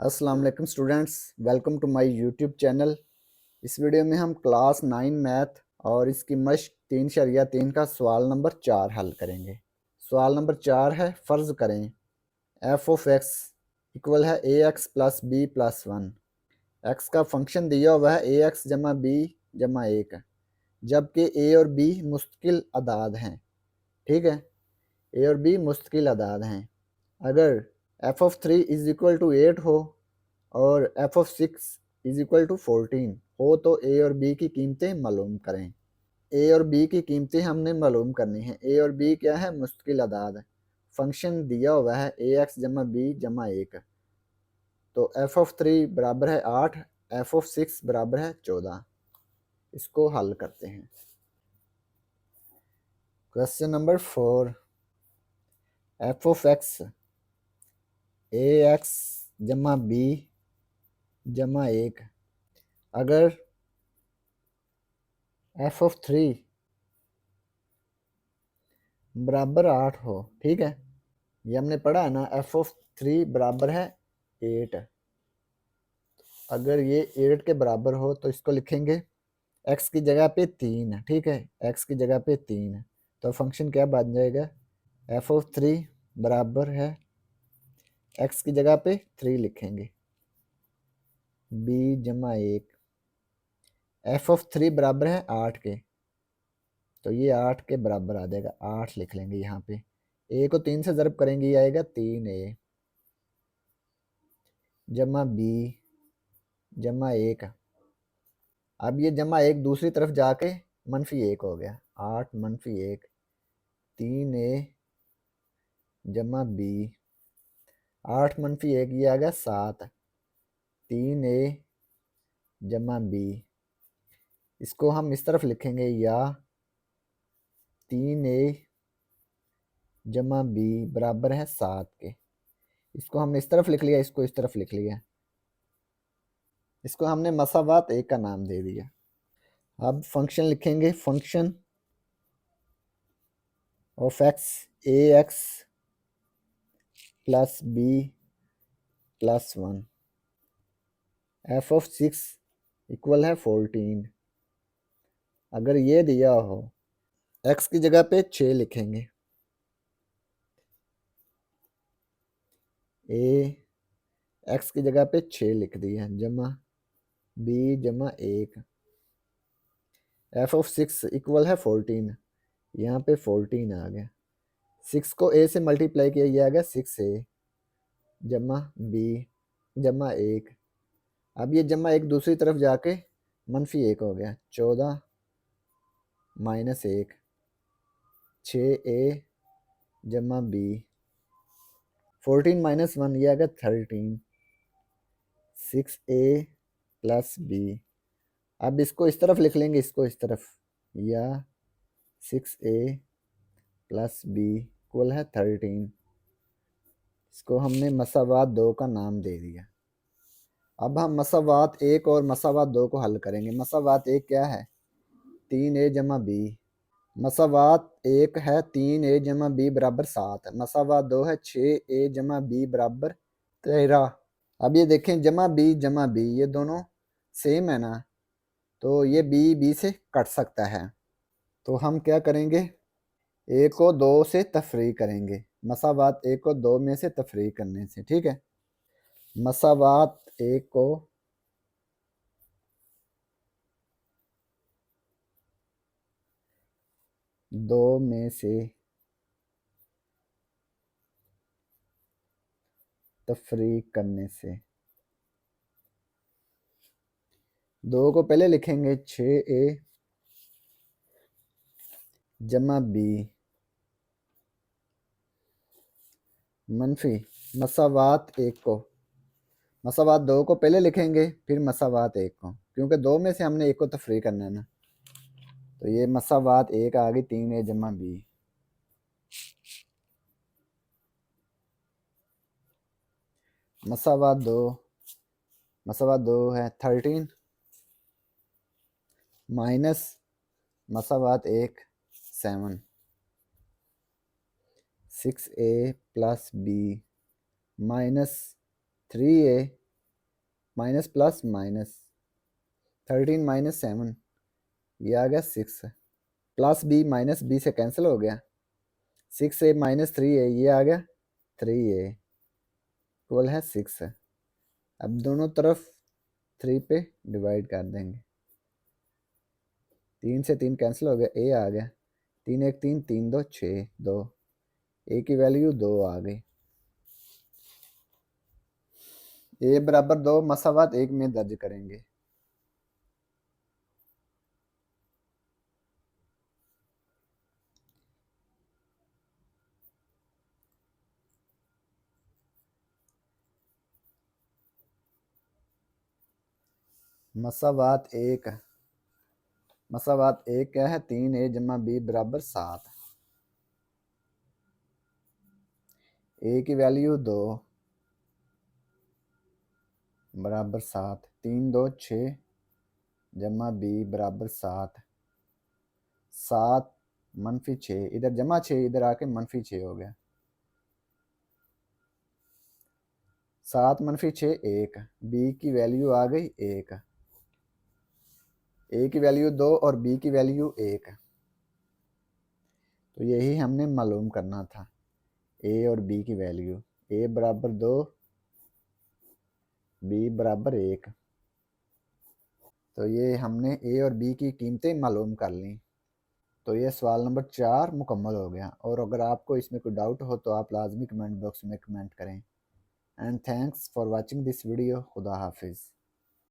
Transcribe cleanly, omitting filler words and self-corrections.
अस्सलाम वालेकुम students, welcome to my YouTube channel. इस वीडियो में हम क्लास 9 मैथ और इसकी मश्क 3.3 का सवाल नंबर 4 हल करेंगे। सवाल नंबर 4 है, फ़र्ज़ करें एफ ऑफ एक्स इक्वल है a x plus b plus one. X का फंक्शन दिया हुआ है ए एक्स जमा बी जमा एक, जबकि ए और बी मुस्तकिल अदाद हैं। ठीक है, ए और बी मुस्तकिल अदाद हैं। अगर F of 3 is equal to 8 हो और F of 6 is equal to 14 हो तो ए और बी की कीमतें मालूम करें। ए और बी की कीमतें हमने मालूम करनी है। ए और बी क्या है? मुस्तकिल अदाद। फंक्शन दिया हुआ है ए एक्स जमा बी जमा एक, तो एफ ऑफ 3 बराबर है 8, एफ ऑफ 6 बराबर है 14। इसको हल करते हैं। Question number 4, F of x a x जमा बी जमा एक, अगर एफ ऑफ 3 बराबर 8 हो। ठीक है, ये हमने पढ़ा है ना, एफ ऑफ 3 बराबर है 8। अगर ये 8 के बराबर हो तो इसको लिखेंगे एक्स की जगह पे 3। ठीक है, एक्स की जगह पे 3, तो फंक्शन क्या बन जाएगा? एफ ऑफ 3 बराबर है, एक्स की जगह पे 3 लिखेंगे, बी जमा एक। एफ ऑफ 3 बराबर है 8 के, तो ये 8 के बराबर आ जाएगा, 8 लिख लेंगे यहाँ पे। ए को 3 से ज़रब करेंगे, ये आएगा 3a जमा बी जमा एक। अब ये जमा एक दूसरी तरफ जाके मनफी एक हो गया, 8 मनफी एक, 3a जमा बी। 8 मनफी एक, ये आ गया 7, 3a जमा बी। इसको हम इस तरफ लिखेंगे, या 3a जमा बी बराबर है 7 के। इसको हमने इस तरफ लिख लिया, इसको इस तरफ लिख लिया। इसको हमने मसावात एक का नाम दे दिया। अब फंक्शन लिखेंगे, function of x a x plus b plus one, F of 6 equal है 14। अगर ये दिया हो, एक्स की जगह पे 6 लिखेंगे, ए एक्स की जगह पे 6 लिख दिया, जमा बी जमा एक। एफ ऑफ 6 इक्वल है 14, यहाँ पे 14 आ गया। 6 को ए से मल्टीप्लाई किया, ये आ गया 6a जमा बी जमा एक। अब ये जमा एक दूसरी तरफ जाके मनफी एक हो गया, 14 माइनस एक, 6a जमा बी। 14 माइनस वन, ये आ गया 13, 6a प्लस बी। अब इसको इस तरफ लिख लेंगे, इसको इस तरफ, या 6a प्लस बी इक्वल है 13। इसको हमने मसावात दो का नाम दे दिया। अब हम मसावात एक और मसावात दो को हल करेंगे। मसावात एक क्या है? 3a जमा बी। मसावात एक है 3a जमा बी बराबर 7। मसावात दो है 6a जमा बी बराबर 13। अब ये देखें, जमा बी ये दोनों सेम है ना, तो ये बी से कट सकता है। तो हम क्या करेंगे, ए को 2 से तफरी करेंगे। मसावात एक को 2 में से तफरी करने से, ठीक है। मसावात एक को 2 में से तफरी करने से, 2 को पहले लिखेंगे 6a जमा बी मनफी मसावात एक को, मसावात दो को पहले लिखेंगे फिर मसावात एक को, क्योंकि 2 में से हमने एक को तफरी करना है ना। तो ये मसावात एक आ गई 3a जमा बी। मसावात दो है 13 माइनस मसावात एक 7, 6a plus b minus 3a minus plus minus, 13 minus 7, ये आ गया 6, प्लस बी माइनस बी से कैंसिल हो गया, 6a माइनस 3a, ये आ गया 3a इक्वल है 6। अब दोनों तरफ 3 पे डिवाइड कर देंगे, 3 से 3 कैंसिल हो गया, a आ गया, 3 1 3, 3 2 6, 2, a की वैल्यू 2 आ गई। a बराबर 2 मसावात 1 में दर्ज करेंगे। मसावात एक क्या है, 3a जमा b बराबर 7, a की वैल्यू 2 बराबर 7, 3 2 6 जमा b बराबर 7, 7 मनफी 6, इधर जमा 6 इधर आके मनफी 6 हो गया, 7 मनफी 6 1, b की वैल्यू आ गई 1, a की वैल्यू 2 और b की वैल्यू 1, तो यही हमने मालूम करना था, a और b की वैल्यू, a बराबर 2, b बराबर 1, तो ये हमने a और b की कीमतें मालूम कर ली। तो ये सवाल नंबर 4 मुकम्मल हो गया, और अगर आपको इसमें कोई डाउट हो तो आप लाजमी कमेंट बॉक्स में कमेंट करें। And thanks for watching this video. खुदा हाफिज़।